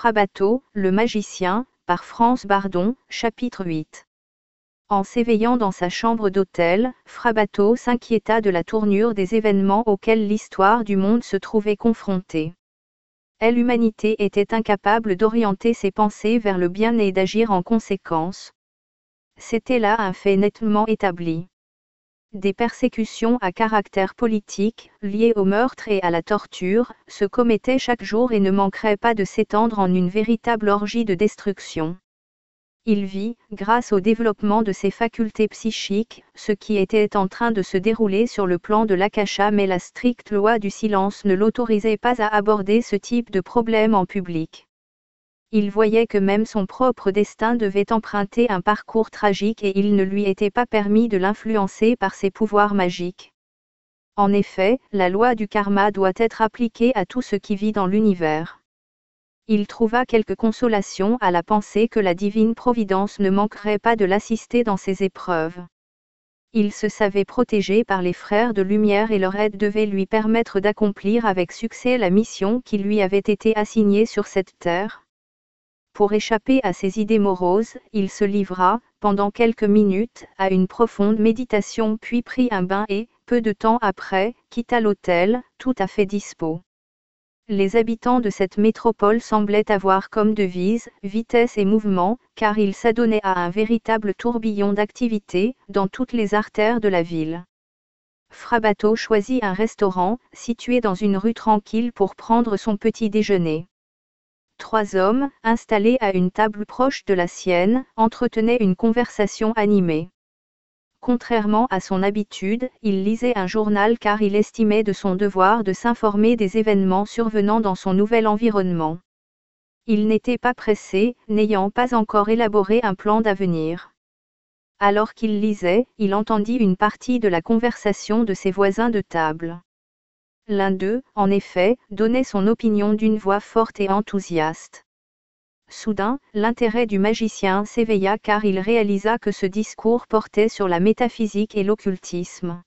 Frabato, le magicien, par France Bardon, chapitre 8. En s'éveillant dans sa chambre d'hôtel, Frabato s'inquiéta de la tournure des événements auxquels l'histoire du monde se trouvait confrontée. L'humanité était incapable d'orienter ses pensées vers le bien et d'agir en conséquence. C'était là un fait nettement établi. Des persécutions à caractère politique, liées au meurtre et à la torture, se commettaient chaque jour et ne manqueraient pas de s'étendre en une véritable orgie de destruction. Il vit, grâce au développement de ses facultés psychiques, ce qui était en train de se dérouler sur le plan de l'Akasha, mais la stricte loi du silence ne l'autorisait pas à aborder ce type de problème en public. Il voyait que même son propre destin devait emprunter un parcours tragique et il ne lui était pas permis de l'influencer par ses pouvoirs magiques. En effet, la loi du karma doit être appliquée à tout ce qui vit dans l'univers. Il trouva quelque consolation à la pensée que la divine providence ne manquerait pas de l'assister dans ses épreuves. Il se savait protégé par les frères de lumière et leur aide devait lui permettre d'accomplir avec succès la mission qui lui avait été assignée sur cette terre. Pour échapper à ses idées moroses, il se livra, pendant quelques minutes, à une profonde méditation puis prit un bain et, peu de temps après, quitta l'hôtel, tout à fait dispos. Les habitants de cette métropole semblaient avoir comme devise, vitesse et mouvement, car ils s'adonnaient à un véritable tourbillon d'activité, dans toutes les artères de la ville. Frabato choisit un restaurant, situé dans une rue tranquille pour prendre son petit déjeuner. 3 hommes, installés à une table proche de la sienne, entretenaient une conversation animée. Contrairement à son habitude, il lisait un journal car il estimait de son devoir de s'informer des événements survenant dans son nouvel environnement. Il n'était pas pressé, n'ayant pas encore élaboré un plan d'avenir. Alors qu'il lisait, il entendit une partie de la conversation de ses voisins de table. L'un d'eux, en effet, donnait son opinion d'une voix forte et enthousiaste. Soudain, l'intérêt du magicien s'éveilla car il réalisa que ce discours portait sur la métaphysique et l'occultisme.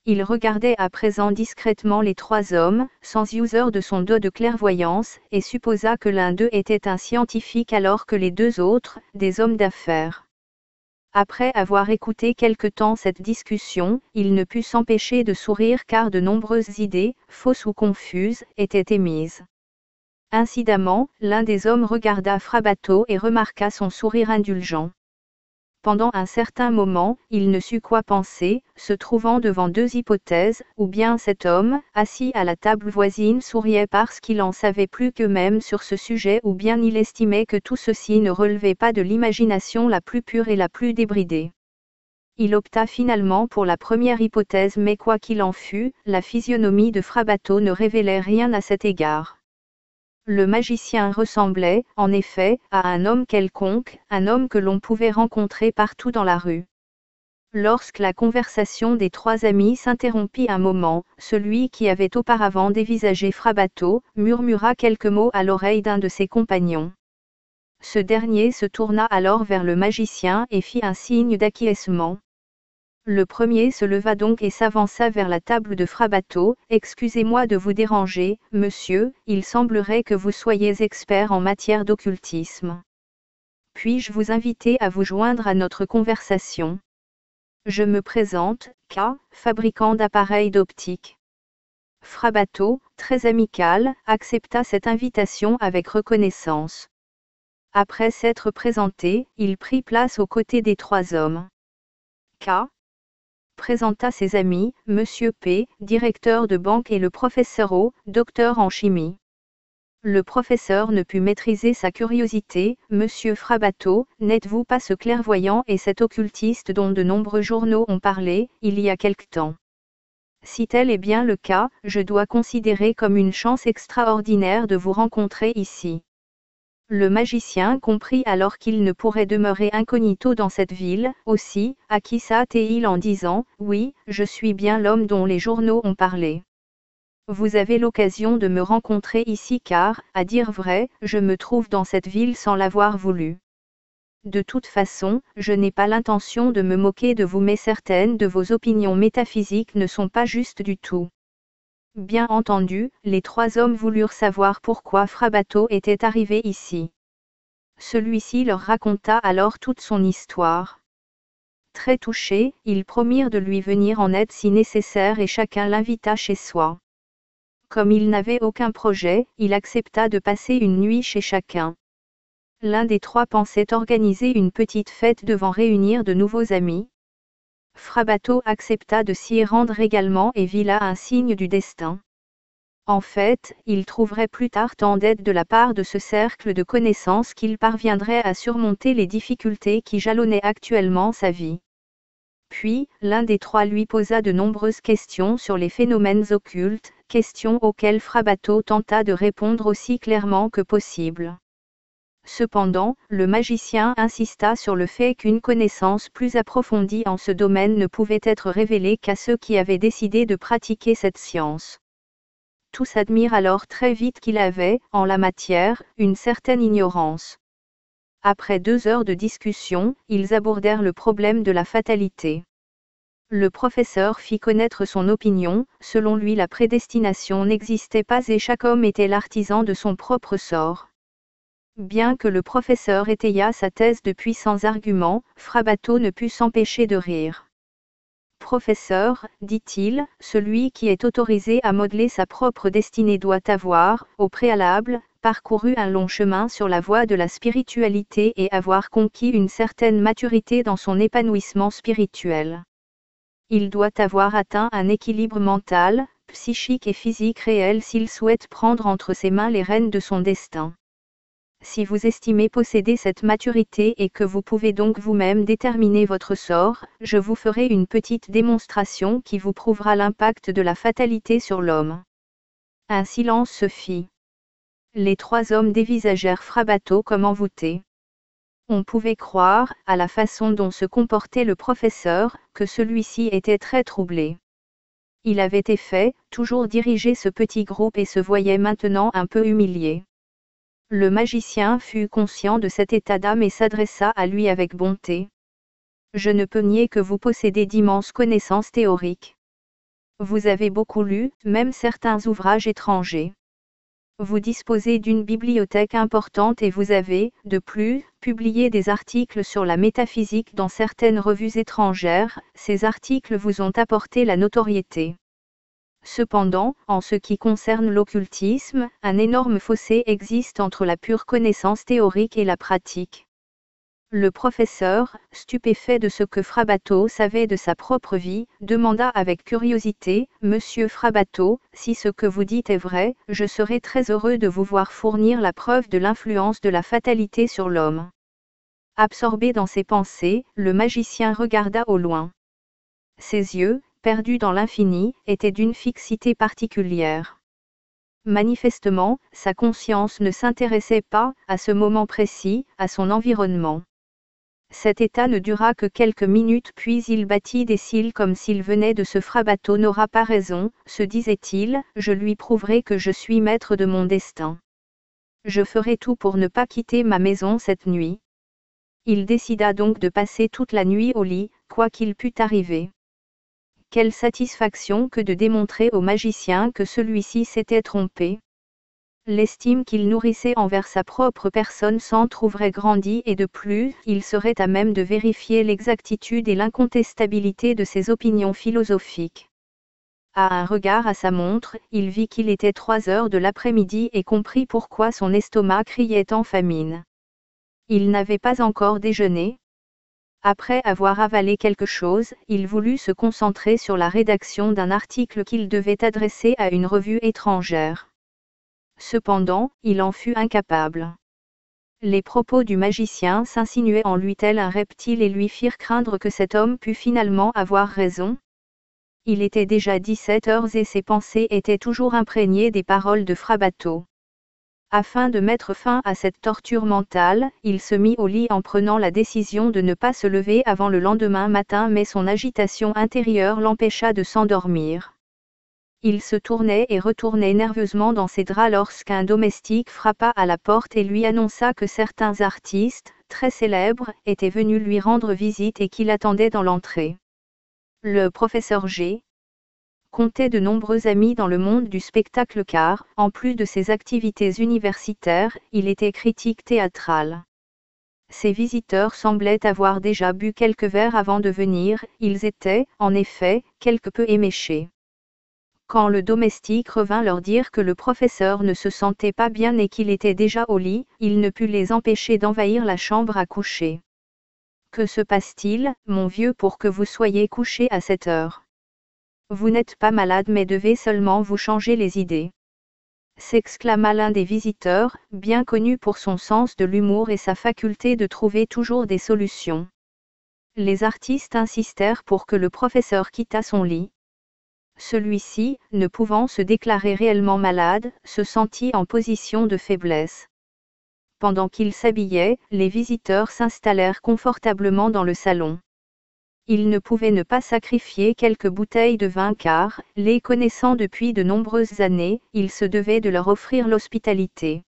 Il regardait à présent discrètement les 3 hommes, sans user de son don de clairvoyance, et supposa que l'un d'eux était un scientifique alors que les 2 autres, des hommes d'affaires. Après avoir écouté quelque temps cette discussion, il ne put s'empêcher de sourire car de nombreuses idées, fausses ou confuses, étaient émises. Incidemment, l'un des hommes regarda Frabato et remarqua son sourire indulgent. Pendant un certain moment, il ne sut quoi penser, se trouvant devant 2 hypothèses, ou bien cet homme, assis à la table voisine souriait parce qu'il en savait plus qu'eux-mêmes sur ce sujet ou bien il estimait que tout ceci ne relevait pas de l'imagination la plus pure et la plus débridée. Il opta finalement pour la première hypothèse mais quoi qu'il en fût, la physionomie de Frabato ne révélait rien à cet égard. Le magicien ressemblait, en effet, à un homme quelconque, un homme que l'on pouvait rencontrer partout dans la rue. Lorsque la conversation des 3 amis s'interrompit un moment, celui qui avait auparavant dévisagé Frabato, murmura quelques mots à l'oreille d'un de ses compagnons. Ce dernier se tourna alors vers le magicien et fit un signe d'acquiescement. Le premier se leva donc et s'avança vers la table de Frabato. « Excusez-moi de vous déranger, monsieur, il semblerait que vous soyez expert en matière d'occultisme. Puis-je vous inviter à vous joindre à notre conversation ? Je me présente, K, fabricant d'appareils d'optique. » Frabato, très amical, accepta cette invitation avec reconnaissance. Après s'être présenté, il prit place aux côtés des 3 hommes. K présenta ses amis, Monsieur P, directeur de banque et le professeur O, docteur en chimie. Le professeur ne put maîtriser sa curiosité. Monsieur Frabato, n'êtes-vous pas ce clairvoyant et cet occultiste dont de nombreux journaux ont parlé, il y a quelque temps? Si tel est bien le cas, je dois considérer comme une chance extraordinaire de vous rencontrer ici. Le magicien comprit alors qu'il ne pourrait demeurer incognito dans cette ville, aussi, acquissa-t-il en disant, « Oui, je suis bien l'homme dont les journaux ont parlé. Vous avez l'occasion de me rencontrer ici car, à dire vrai, je me trouve dans cette ville sans l'avoir voulu. De toute façon, je n'ai pas l'intention de me moquer de vous mais certaines de vos opinions métaphysiques ne sont pas justes du tout. Bien entendu, les trois hommes voulurent savoir pourquoi Frabato était arrivé ici. Celui-ci leur raconta alors toute son histoire. Très touchés, ils promirent de lui venir en aide si nécessaire et chacun l'invita chez soi. Comme il n'avait aucun projet, il accepta de passer une nuit chez chacun. L'un des trois pensait organiser une petite fête devant réunir de nouveaux amis. Frabato accepta de s'y rendre également et vit là un signe du destin. En fait, il trouverait plus tard tant d'aide de la part de ce cercle de connaissances qu'il parviendrait à surmonter les difficultés qui jalonnaient actuellement sa vie. Puis, l'un des trois lui posa de nombreuses questions sur les phénomènes occultes, questions auxquelles Frabato tenta de répondre aussi clairement que possible. Cependant, le magicien insista sur le fait qu'une connaissance plus approfondie en ce domaine ne pouvait être révélée qu'à ceux qui avaient décidé de pratiquer cette science. Tous admirent alors très vite qu'il avait, en la matière, une certaine ignorance. Après 2 heures de discussion, ils abordèrent le problème de la fatalité. Le professeur fit connaître son opinion, selon lui la prédestination n'existait pas et chaque homme était l'artisan de son propre sort. Bien que le professeur étayât sa thèse de puissants arguments, Frabato ne put s'empêcher de rire. Professeur, dit-il, celui qui est autorisé à modeler sa propre destinée doit avoir, au préalable, parcouru un long chemin sur la voie de la spiritualité et avoir conquis une certaine maturité dans son épanouissement spirituel. Il doit avoir atteint un équilibre mental, psychique et physique réel s'il souhaite prendre entre ses mains les rênes de son destin. Si vous estimez posséder cette maturité et que vous pouvez donc vous-même déterminer votre sort, je vous ferai une petite démonstration qui vous prouvera l'impact de la fatalité sur l'homme. Un silence se fit. Les trois hommes dévisagèrent Frabato comme envoûtés. On pouvait croire, à la façon dont se comportait le professeur, que celui-ci était très troublé. Il avait effet, toujours dirigé ce petit groupe et se voyait maintenant un peu humilié. Le magicien fut conscient de cet état d'âme et s'adressa à lui avec bonté. Je ne peux nier que vous possédez d'immenses connaissances théoriques. Vous avez beaucoup lu, même certains ouvrages étrangers. Vous disposez d'une bibliothèque importante et vous avez, de plus, publié des articles sur la métaphysique dans certaines revues étrangères, ces articles vous ont apporté la notoriété. Cependant, en ce qui concerne l'occultisme, un énorme fossé existe entre la pure connaissance théorique et la pratique. Le professeur, stupéfait de ce que Frabato savait de sa propre vie, demanda avec curiosité, « Monsieur Frabato, si ce que vous dites est vrai, je serai très heureux de vous voir fournir la preuve de l'influence de la fatalité sur l'homme. » Absorbé dans ses pensées, le magicien regarda au loin. Ses yeux, perdus dans l'infini, étaient d'une fixité particulière. Manifestement, sa conscience ne s'intéressait pas, à ce moment précis, à son environnement. Cet état ne dura que quelques minutes puis il battit des cils comme s'il venait de se Frabato n'aura pas raison, se disait-il, je lui prouverai que je suis maître de mon destin. Je ferai tout pour ne pas quitter ma maison cette nuit. Il décida donc de passer toute la nuit au lit, quoi qu'il pût arriver. Quelle satisfaction que de démontrer au magicien que celui-ci s'était trompé. L'estime qu'il nourrissait envers sa propre personne s'en trouverait grandie et de plus, il serait à même de vérifier l'exactitude et l'incontestabilité de ses opinions philosophiques. À un regard à sa montre, il vit qu'il était 3 heures de l'après-midi et comprit pourquoi son estomac criait en famine. Il n'avait pas encore déjeuné. Après avoir avalé quelque chose, il voulut se concentrer sur la rédaction d'un article qu'il devait adresser à une revue étrangère. Cependant, il en fut incapable. Les propos du magicien s'insinuaient en lui tel un reptile et lui firent craindre que cet homme pût finalement avoir raison. Il était déjà 17 heures et ses pensées étaient toujours imprégnées des paroles de Frabato. Afin de mettre fin à cette torture mentale, il se mit au lit en prenant la décision de ne pas se lever avant le lendemain matin mais son agitation intérieure l'empêcha de s'endormir. Il se tournait et retournait nerveusement dans ses draps lorsqu'un domestique frappa à la porte et lui annonça que certains artistes, très célèbres, étaient venus lui rendre visite et qu'il attendait dans l'entrée. Le professeur G. comptait de nombreux amis dans le monde du spectacle car, en plus de ses activités universitaires, il était critique théâtral. Ses visiteurs semblaient avoir déjà bu quelques verres avant de venir, ils étaient, en effet, quelque peu éméchés. Quand le domestique revint leur dire que le professeur ne se sentait pas bien et qu'il était déjà au lit, il ne put les empêcher d'envahir la chambre à coucher. « Que se passe-t-il, mon vieux, pour que vous soyez couché à cette heure ? Vous n'êtes pas malade mais devez seulement vous changer les idées. » s'exclama l'un des visiteurs, bien connu pour son sens de l'humour et sa faculté de trouver toujours des solutions. Les artistes insistèrent pour que le professeur quittât son lit. Celui-ci, ne pouvant se déclarer réellement malade, se sentit en position de faiblesse. Pendant qu'il s'habillait, les visiteurs s'installèrent confortablement dans le salon. Il ne pouvait ne pas sacrifier quelques bouteilles de vin car, les connaissant depuis de nombreuses années, il se devait de leur offrir l'hospitalité.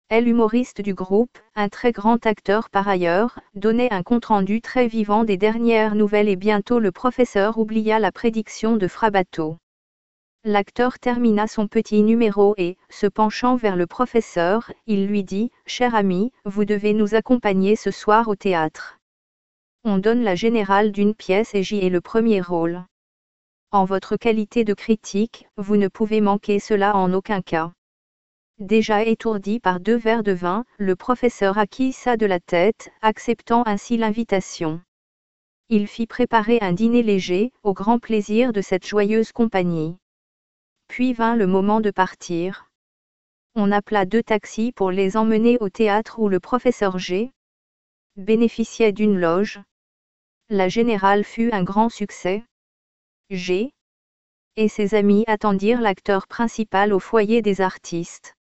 L'humoriste du groupe, un très grand acteur par ailleurs, donnait un compte-rendu très vivant des dernières nouvelles et bientôt le professeur oublia la prédiction de Frabato. L'acteur termina son petit numéro et, se penchant vers le professeur, il lui dit « Cher ami, vous devez nous accompagner ce soir au théâtre. On donne la générale d'une pièce et j'y ai le premier rôle. En votre qualité de critique, vous ne pouvez manquer cela en aucun cas. » Déjà étourdi par 2 verres de vin, le professeur acquiesça de la tête, acceptant ainsi l'invitation. Il fit préparer un dîner léger, au grand plaisir de cette joyeuse compagnie. Puis vint le moment de partir. On appela 2 taxis pour les emmener au théâtre où le professeur G. bénéficiait d'une loge. La générale fut un grand succès. G. et ses amis attendirent l'acteur principal au foyer des artistes.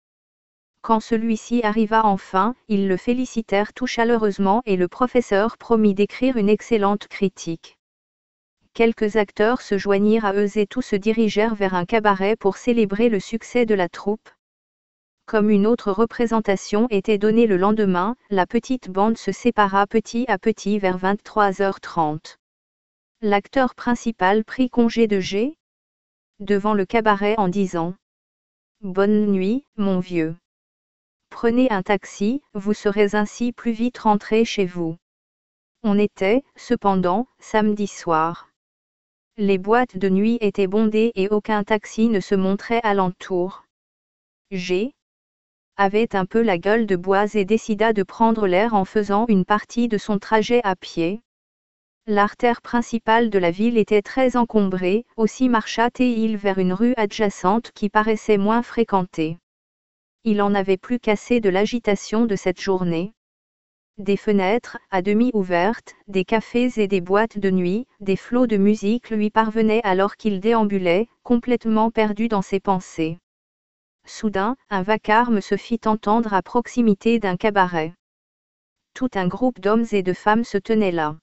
Quand celui-ci arriva enfin, ils le félicitèrent tout chaleureusement et le professeur promit d'écrire une excellente critique. Quelques acteurs se joignirent à eux et tous se dirigèrent vers un cabaret pour célébrer le succès de la troupe. Comme une autre représentation était donnée le lendemain, la petite bande se sépara petit à petit vers 23h30. L'acteur principal prit congé de G. devant le cabaret en disant « Bonne nuit, mon vieux. Prenez un taxi, vous serez ainsi plus vite rentré chez vous. » On était, cependant, samedi soir. Les boîtes de nuit étaient bondées et aucun taxi ne se montrait alentour. G. avait un peu la gueule de bois et décida de prendre l'air en faisant une partie de son trajet à pied. L'artère principale de la ville était très encombrée, aussi marcha-t-il vers une rue adjacente qui paraissait moins fréquentée. Il en avait plus qu'assez de l'agitation de cette journée. Des fenêtres, à demi ouvertes, des cafés et des boîtes de nuit, des flots de musique lui parvenaient alors qu'il déambulait, complètement perdu dans ses pensées. Soudain, un vacarme se fit entendre à proximité d'un cabaret. Tout un groupe d'hommes et de femmes se tenait là.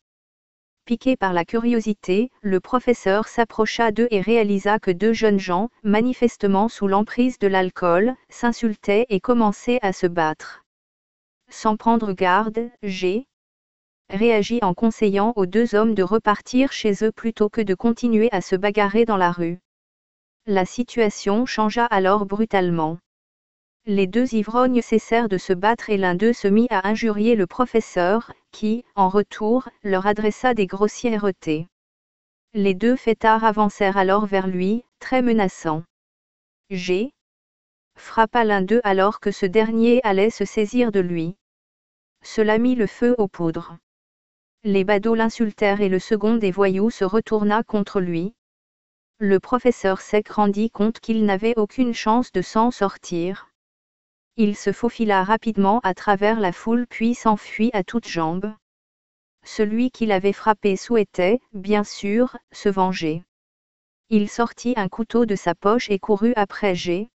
Piqué par la curiosité, le professeur s'approcha d'eux et réalisa que 2 jeunes gens, manifestement sous l'emprise de l'alcool, s'insultaient et commençaient à se battre. Sans prendre garde, G. réagit en conseillant aux 2 hommes de repartir chez eux plutôt que de continuer à se bagarrer dans la rue. La situation changea alors brutalement. Les 2 ivrognes cessèrent de se battre et l'un d'eux se mit à injurier le professeur, qui, en retour, leur adressa des grossièretés. Les 2 fêtards avancèrent alors vers lui, très menaçants. G. frappa l'un d'eux alors que ce dernier allait se saisir de lui. Cela mit le feu aux poudres. Les badauds l'insultèrent et le second des voyous se retourna contre lui. Le professeur Sec rendit compte qu'il n'avait aucune chance de s'en sortir. Il se faufila rapidement à travers la foule puis s'enfuit à toutes jambes. Celui qui l'avait frappé souhaitait, bien sûr, se venger. Il sortit un couteau de sa poche et courut après G.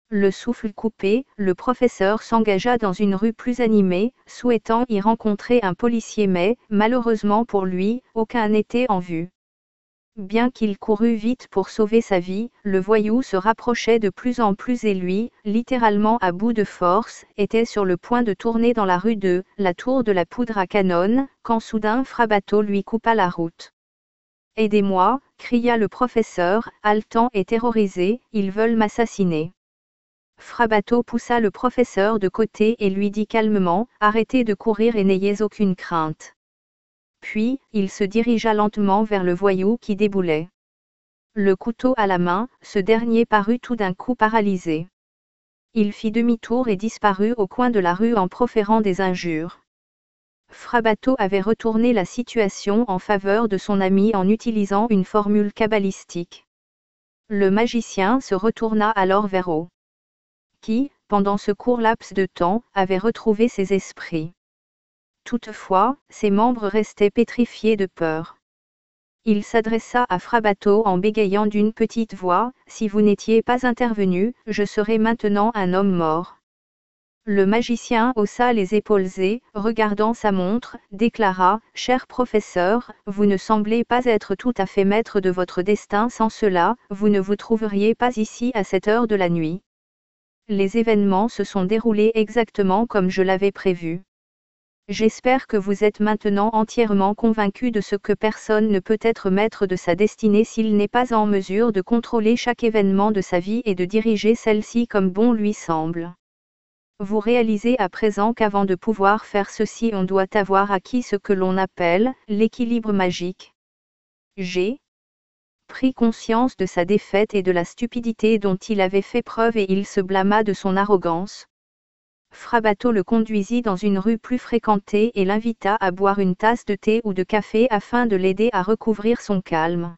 Le souffle coupé, le professeur s'engagea dans une rue plus animée, souhaitant y rencontrer un policier mais, malheureusement pour lui, aucun n'était en vue. Bien qu'il courût vite pour sauver sa vie, le voyou se rapprochait de plus en plus et lui, littéralement à bout de force, était sur le point de tourner dans la rue de la Tour de la Poudre à Canon, quand soudain Frabato lui coupa la route. Aidez-moi, cria le professeur, haletant et terrorisé, ils veulent m'assassiner. Frabato poussa le professeur de côté et lui dit calmement, arrêtez de courir et n'ayez aucune crainte. Puis, il se dirigea lentement vers le voyou qui déboulait. Le couteau à la main, ce dernier parut tout d'un coup paralysé. Il fit demi-tour et disparut au coin de la rue en proférant des injures. Frabato avait retourné la situation en faveur de son ami en utilisant une formule cabalistique. Le magicien se retourna alors vers O, qui, pendant ce court laps de temps, avait retrouvé ses esprits. Toutefois, ses membres restaient pétrifiés de peur. Il s'adressa à Frabato en bégayant d'une petite voix, « Si vous n'étiez pas intervenu, je serais maintenant un homme mort. » Le magicien haussa les épaules et, regardant sa montre, déclara, « Cher professeur, vous ne semblez pas être tout à fait maître de votre destin, sans cela, vous ne vous trouveriez pas ici à cette heure de la nuit. Les événements se sont déroulés exactement comme je l'avais prévu. J'espère que vous êtes maintenant entièrement convaincu de ce que personne ne peut être maître de sa destinée s'il n'est pas en mesure de contrôler chaque événement de sa vie et de diriger celle-ci comme bon lui semble. Vous réalisez à présent qu'avant de pouvoir faire ceci on doit avoir acquis ce que l'on appelle l'équilibre magique. J'ai pris conscience de sa défaite et de la stupidité dont il avait fait preuve et il se blâma de son arrogance. Frabato le conduisit dans une rue plus fréquentée et l'invita à boire une tasse de thé ou de café afin de l'aider à recouvrir son calme.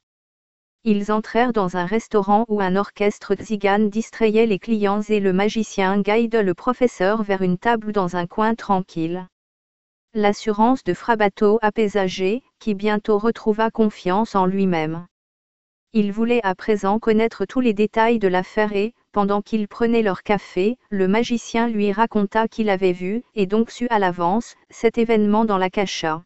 Ils entrèrent dans un restaurant où un orchestre tzigane distrayait les clients et le magicien guida le professeur vers une table dans un coin tranquille. L'assurance de Frabato apaisa G, qui bientôt retrouva confiance en lui-même. Il voulait à présent connaître tous les détails de l'affaire et, pendant qu'ils prenaient leur café, le magicien lui raconta qu'il avait vu, et donc su à l'avance, cet événement dans l'Akasha.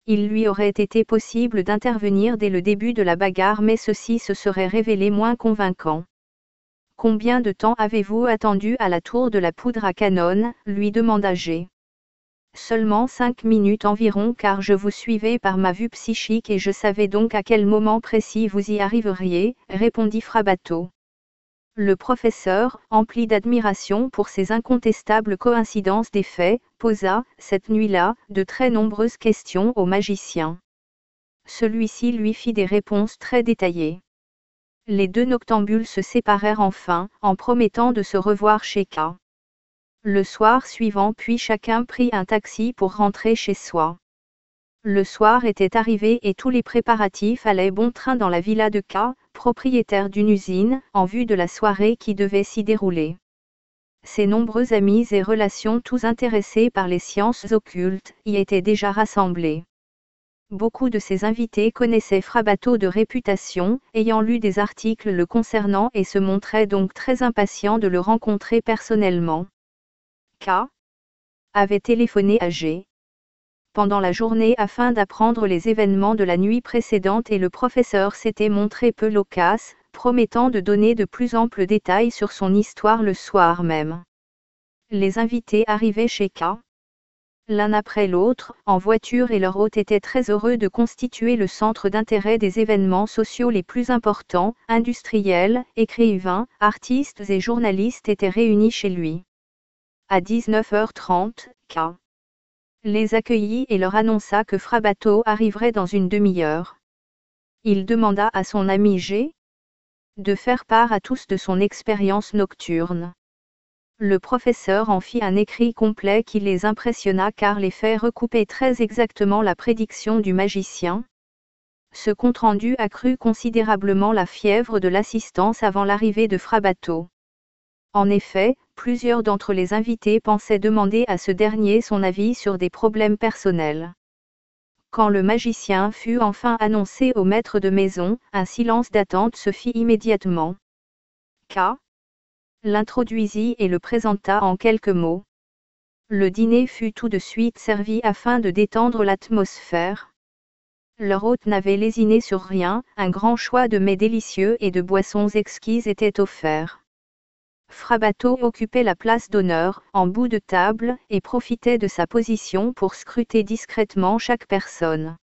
Il lui aurait été possible d'intervenir dès le début de la bagarre mais ceci se serait révélé moins convaincant. « Combien de temps avez-vous attendu à la tour de la poudre à canon » lui demanda G. « Seulement 5 minutes environ car je vous suivais par ma vue psychique et je savais donc à quel moment précis vous y arriveriez » répondit Frabato. Le professeur, empli d'admiration pour ces incontestables coïncidences des faits, posa, cette nuit-là, de très nombreuses questions au magicien. Celui-ci lui fit des réponses très détaillées. Les deux noctambules se séparèrent enfin, en promettant de se revoir chez K. Le soir suivant puis chacun prit un taxi pour rentrer chez soi. Le soir était arrivé et tous les préparatifs allaient bon train dans la villa de K, propriétaire d'une usine, en vue de la soirée qui devait s'y dérouler. Ses nombreux amis et relations tous intéressés par les sciences occultes y étaient déjà rassemblés. Beaucoup de ses invités connaissaient Frabato de réputation, ayant lu des articles le concernant et se montraient donc très impatients de le rencontrer personnellement. K avait téléphoné à G. Pendant la journée afin d'apprendre les événements de la nuit précédente et le professeur s'était montré peu loquace, promettant de donner de plus amples détails sur son histoire le soir même. Les invités arrivaient chez K. L'un après l'autre, en voiture et leur hôte étaient très heureux de constituer le centre d'intérêt des événements sociaux les plus importants, industriels, écrivains, artistes et journalistes étaient réunis chez lui. À 19h30, K. les accueillit et leur annonça que Frabato arriverait dans une demi-heure. Il demanda à son ami G. de faire part à tous de son expérience nocturne. Le professeur en fit un écrit complet qui les impressionna car les faits recoupaient très exactement la prédiction du magicien. Ce compte-rendu accrut considérablement la fièvre de l'assistance avant l'arrivée de Frabato. En effet, plusieurs d'entre les invités pensaient demander à ce dernier son avis sur des problèmes personnels. Quand le magicien fut enfin annoncé au maître de maison, un silence d'attente se fit immédiatement. K. l'introduisit et le présenta en quelques mots. Le dîner fut tout de suite servi afin de détendre l'atmosphère. Leur hôte n'avait lésiné sur rien, un grand choix de mets délicieux et de boissons exquises était offert. Frabato occupait la place d'honneur, en bout de table, et profitait de sa position pour scruter discrètement chaque personne.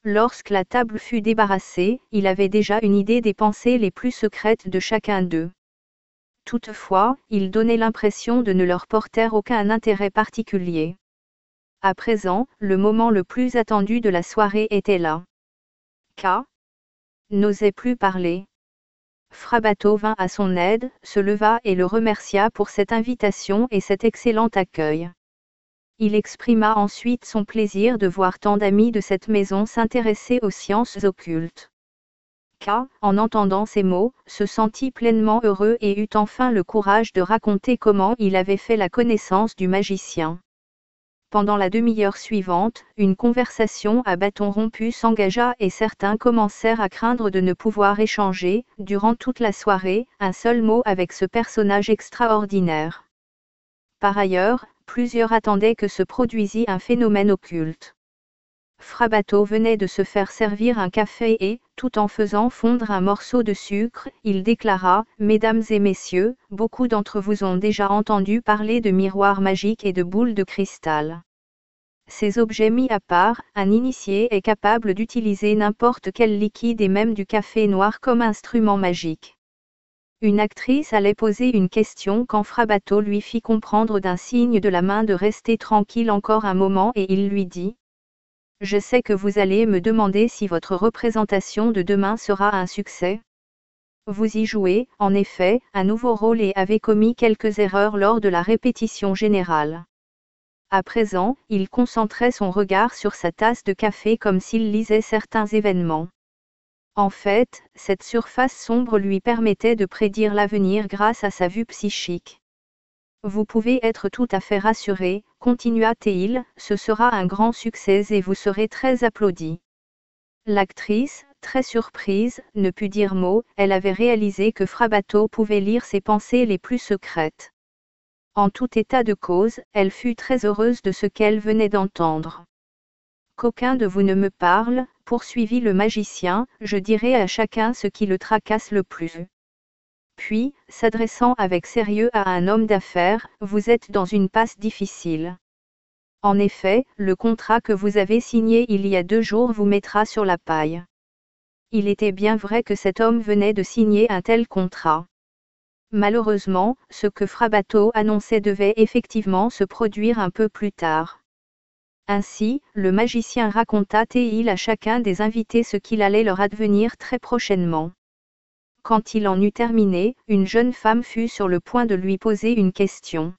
lorsque la table fut débarrassée, il avait déjà une idée des pensées les plus secrètes de chacun d'eux. Toutefois, il donnait l'impression de ne leur porter aucun intérêt particulier. À présent, le moment le plus attendu de la soirée était là. K. n'osait plus parler. Frabato vint à son aide, se leva et le remercia pour cette invitation et cet excellent accueil. Il exprima ensuite son plaisir de voir tant d'amis de cette maison s'intéresser aux sciences occultes. K, en entendant ces mots, se sentit pleinement heureux et eut enfin le courage de raconter comment il avait fait la connaissance du magicien. Pendant la demi-heure suivante, une conversation à bâton rompu s'engagea et certains commencèrent à craindre de ne pouvoir échanger, durant toute la soirée, un seul mot avec ce personnage extraordinaire. Par ailleurs, plusieurs attendaient que se produisît un phénomène occulte. Frabato venait de se faire servir un café et, tout en faisant fondre un morceau de sucre, il déclara « Mesdames et messieurs, beaucoup d'entre vous ont déjà entendu parler de miroirs magiques et de boules de cristal. Ces objets mis à part, un initié est capable d'utiliser n'importe quel liquide et même du café noir comme instrument magique. » Une actrice allait poser une question quand Frabato lui fit comprendre d'un signe de la main de rester tranquille encore un moment et il lui dit « Je sais que vous allez me demander si votre représentation de demain sera un succès. Vous y jouez, en effet, un nouveau rôle et avez commis quelques erreurs lors de la répétition générale. » À présent, il concentrait son regard sur sa tasse de café comme s'il lisait certains événements. En fait, cette surface sombre lui permettait de prédire l'avenir grâce à sa vue psychique. Vous pouvez être tout à fait rassuré, continua-t-il, ce sera un grand succès et vous serez très applaudi. L'actrice, très surprise, ne put dire mot, elle avait réalisé que Frabato pouvait lire ses pensées les plus secrètes. En tout état de cause, elle fut très heureuse de ce qu'elle venait d'entendre. Qu'aucun de vous ne me parle, poursuivit le magicien, je dirai à chacun ce qui le tracasse le plus. Puis, s'adressant avec sérieux à un homme d'affaires, vous êtes dans une passe difficile. En effet, le contrat que vous avez signé il y a 2 jours vous mettra sur la paille. Il était bien vrai que cet homme venait de signer un tel contrat. Malheureusement, ce que Frabato annonçait devait effectivement se produire un peu plus tard. Ainsi, le magicien raconta-t-il à chacun des invités ce qu'il allait leur advenir très prochainement. Quand il en eut terminé, une jeune femme fut sur le point de lui poser une question.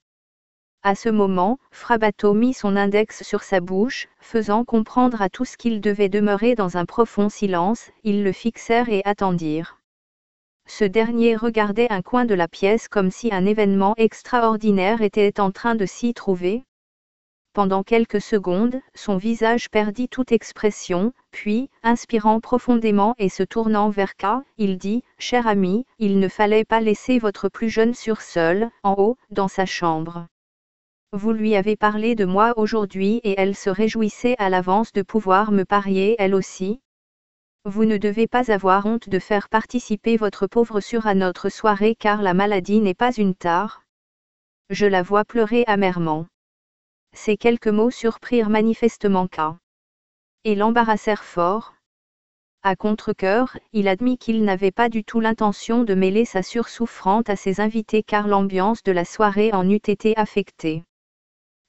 À ce moment, Frabato mit son index sur sa bouche, faisant comprendre à tous qu'ils devaient demeurer dans un profond silence, ils le fixèrent et attendirent. Ce dernier regardait un coin de la pièce comme si un événement extraordinaire était en train de s'y trouver. Pendant quelques secondes, son visage perdit toute expression, puis, inspirant profondément et se tournant vers K, il dit « Cher ami, il ne fallait pas laisser votre plus jeune sœur seule, en haut, dans sa chambre. Vous lui avez parlé de moi aujourd'hui et elle se réjouissait à l'avance de pouvoir me parier elle aussi. Vous ne devez pas avoir honte de faire participer votre pauvre sœur à notre soirée car la maladie n'est pas une tare. » Je la vois pleurer amèrement. Ces quelques mots surprirent manifestement K. Et l'embarrassèrent fort. À contre-cœur, il admit qu'il n'avait pas du tout l'intention de mêler sa sœur souffrante à ses invités car l'ambiance de la soirée en eût été affectée.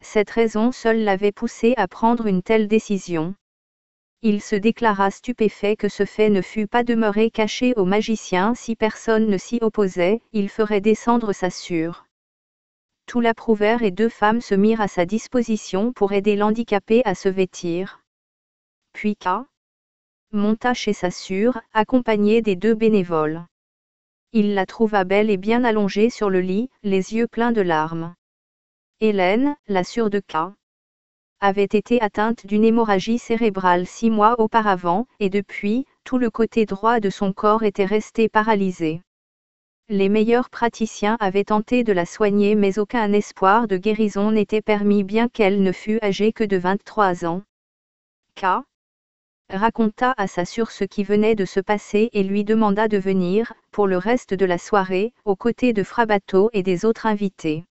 Cette raison seule l'avait poussé à prendre une telle décision. Il se déclara stupéfait que ce fait ne fût pas demeuré caché au magicien si personne ne s'y opposait, il ferait descendre sa sœur. Tout l'approuvèrent et 2 femmes se mirent à sa disposition pour aider l'handicapé à se vêtir. Puis K. monta chez sa sœur, accompagné des 2 bénévoles. Il la trouva belle et bien allongée sur le lit, les yeux pleins de larmes. Hélène, la sœur de K. avait été atteinte d'une hémorragie cérébrale 6 mois auparavant, et depuis, tout le côté droit de son corps était resté paralysé. Les meilleurs praticiens avaient tenté de la soigner mais aucun espoir de guérison n'était permis bien qu'elle ne fût âgée que de 23 ans. K. raconta à sa sœur ce qui venait de se passer et lui demanda de venir, pour le reste de la soirée, aux côtés de Frabato et des autres invités.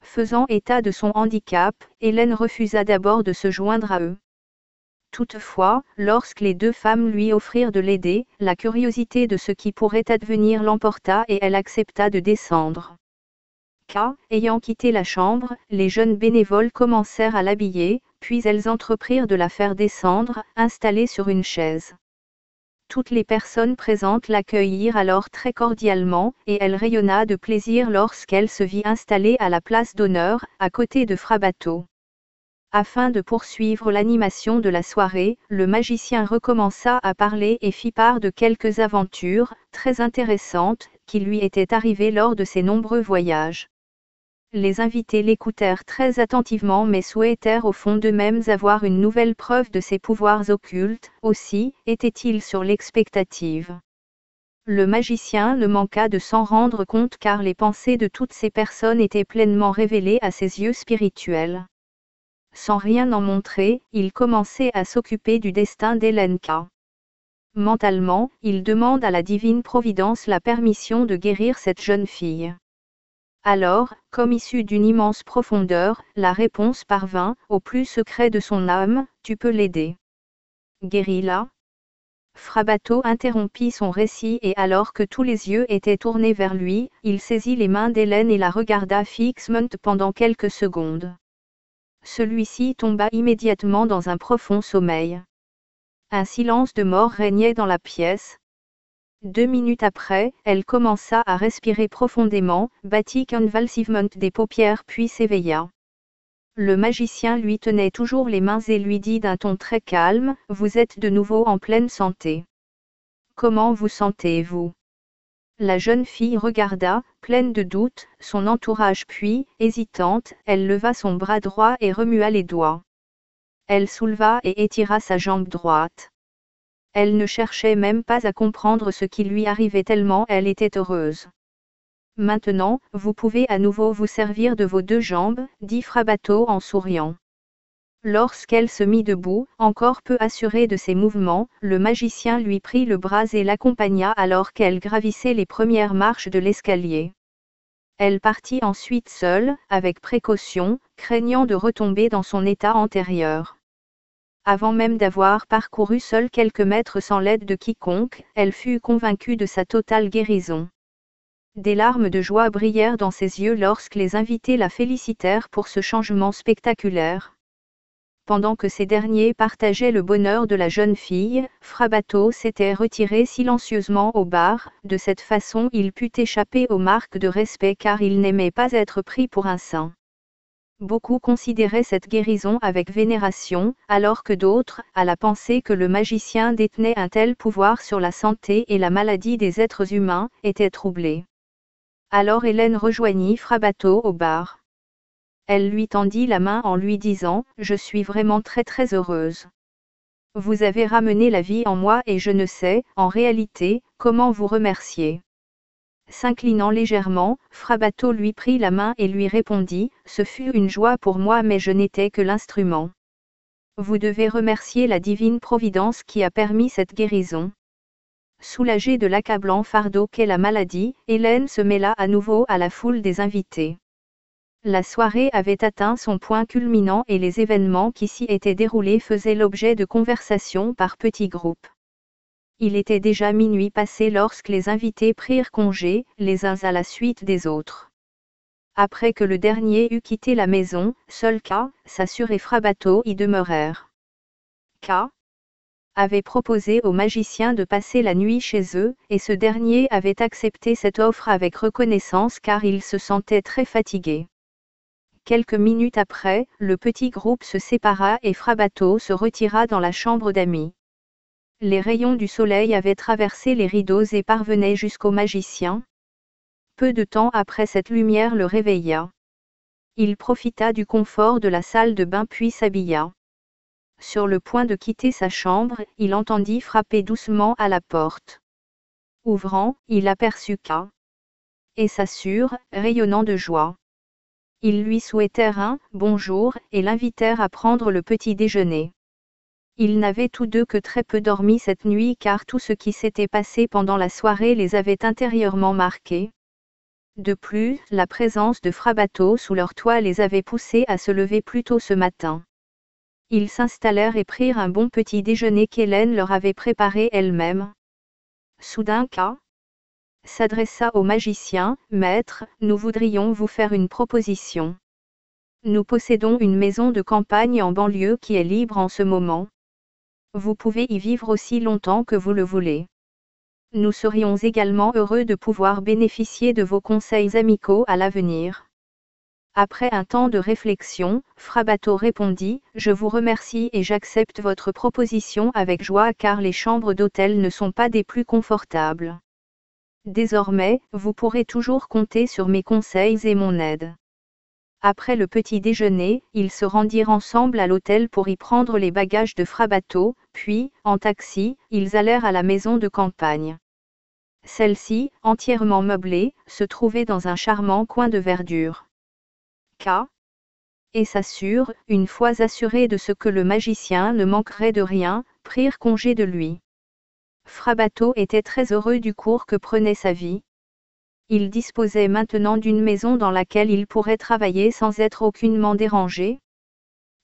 Faisant état de son handicap, Hélène refusa d'abord de se joindre à eux. Toutefois, lorsque les deux femmes lui offrirent de l'aider, la curiosité de ce qui pourrait advenir l'emporta et elle accepta de descendre. Ayant quitté la chambre, les jeunes bénévoles commencèrent à l'habiller, puis elles entreprirent de la faire descendre, installée sur une chaise. Toutes les personnes présentes l'accueillirent alors très cordialement, et elle rayonna de plaisir lorsqu'elle se vit installée à la place d'honneur, à côté de Frabato. Afin de poursuivre l'animation de la soirée, le magicien recommença à parler et fit part de quelques aventures, très intéressantes, qui lui étaient arrivées lors de ses nombreux voyages. Les invités l'écoutèrent très attentivement mais souhaitèrent au fond d'eux-mêmes avoir une nouvelle preuve de ses pouvoirs occultes, aussi, étaient-ils sur l'expectative. Le magicien ne manqua de s'en rendre compte car les pensées de toutes ces personnes étaient pleinement révélées à ses yeux spirituels. Sans rien en montrer, il commençait à s'occuper du destin d'Helenka. Mentalement, il demande à la divine providence la permission de guérir cette jeune fille. Alors, comme issue d'une immense profondeur, la réponse parvint, au plus secret de son âme, tu peux l'aider. Guéris-la. Frabato interrompit son récit et alors que tous les yeux étaient tournés vers lui, il saisit les mains d'Hélène et la regarda fixement pendant quelques secondes. Celui-ci tomba immédiatement dans un profond sommeil. Un silence de mort régnait dans la pièce. 2 minutes après, elle commença à respirer profondément, battit convulsivement des paupières puis s'éveilla. Le magicien lui tenait toujours les mains et lui dit d'un ton très calme, « Vous êtes de nouveau en pleine santé. Comment vous sentez-vous » La jeune fille regarda, pleine de doute, son entourage puis, hésitante, elle leva son bras droit et remua les doigts. Elle souleva et étira sa jambe droite. Elle ne cherchait même pas à comprendre ce qui lui arrivait tellement elle était heureuse. Maintenant, vous pouvez à nouveau vous servir de vos 2 jambes, dit Frabato en souriant. Lorsqu'elle se mit debout, encore peu assurée de ses mouvements, le magicien lui prit le bras et l'accompagna alors qu'elle gravissait les premières marches de l'escalier. Elle partit ensuite seule, avec précaution, craignant de retomber dans son état antérieur. Avant même d'avoir parcouru seule quelques mètres sans l'aide de quiconque, elle fut convaincue de sa totale guérison. Des larmes de joie brillèrent dans ses yeux lorsque les invités la félicitèrent pour ce changement spectaculaire. Pendant que ces derniers partageaient le bonheur de la jeune fille, Frabato s'était retiré silencieusement au bar, de cette façon il put échapper aux marques de respect car il n'aimait pas être pris pour un saint. Beaucoup considéraient cette guérison avec vénération, alors que d'autres, à la pensée que le magicien détenait un tel pouvoir sur la santé et la maladie des êtres humains, étaient troublés. Alors Hélène rejoignit Frabato au bar. Elle lui tendit la main en lui disant « Je suis vraiment très très heureuse. Vous avez ramené la vie en moi et je ne sais, en réalité, comment vous remercier. » S'inclinant légèrement, Frabato lui prit la main et lui répondit « Ce fut une joie pour moi mais je n'étais que l'instrument. Vous devez remercier la divine providence qui a permis cette guérison. » Soulagée de l'accablant fardeau qu'est la maladie, Hélène se mêla à nouveau à la foule des invités. La soirée avait atteint son point culminant et les événements qui s'y étaient déroulés faisaient l'objet de conversations par petits groupes. Il était déjà minuit passé lorsque les invités prirent congé, les uns à la suite des autres. Après que le dernier eut quitté la maison, seuls K, sa sœur et Frabato y demeurèrent. K avait proposé au magicien de passer la nuit chez eux, et ce dernier avait accepté cette offre avec reconnaissance car il se sentait très fatigué. Quelques minutes après, le petit groupe se sépara et Frabato se retira dans la chambre d'amis. Les rayons du soleil avaient traversé les rideaux et parvenaient jusqu'au magicien. Peu de temps après cette lumière le réveilla. Il profita du confort de la salle de bain puis s'habilla. Sur le point de quitter sa chambre, il entendit frapper doucement à la porte. Ouvrant, il aperçut K. et sa sœur, rayonnant de joie. Ils lui souhaitèrent un « bonjour » et l'invitèrent à prendre le petit déjeuner. Ils n'avaient tous deux que très peu dormi cette nuit car tout ce qui s'était passé pendant la soirée les avait intérieurement marqués. De plus, la présence de Frabato sous leur toit les avait poussés à se lever plus tôt ce matin. Ils s'installèrent et prirent un bon petit déjeuner qu'Hélène leur avait préparé elle-même. Soudain K. s'adressa au magicien, « Maître, nous voudrions vous faire une proposition. Nous possédons une maison de campagne en banlieue qui est libre en ce moment. Vous pouvez y vivre aussi longtemps que vous le voulez. Nous serions également heureux de pouvoir bénéficier de vos conseils amicaux à l'avenir. » Après un temps de réflexion, Frabato répondit, « Je vous remercie et j'accepte votre proposition avec joie car les chambres d'hôtel ne sont pas des plus confortables. Désormais, vous pourrez toujours compter sur mes conseils et mon aide. » Après le petit déjeuner, ils se rendirent ensemble à l'hôtel pour y prendre les bagages de Frabato, puis, en taxi, ils allèrent à la maison de campagne. Celle-ci, entièrement meublée, se trouvait dans un charmant coin de verdure. K. et s'assure, une fois assurés de ce que le magicien ne manquerait de rien, prirent congé de lui. Frabato était très heureux du cours que prenait sa vie. Il disposait maintenant d'une maison dans laquelle il pourrait travailler sans être aucunement dérangé.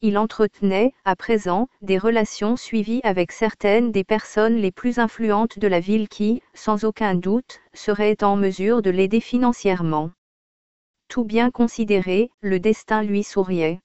Il entretenait, à présent, des relations suivies avec certaines des personnes les plus influentes de la ville qui, sans aucun doute, seraient en mesure de l'aider financièrement. Tout bien considéré, le destin lui souriait.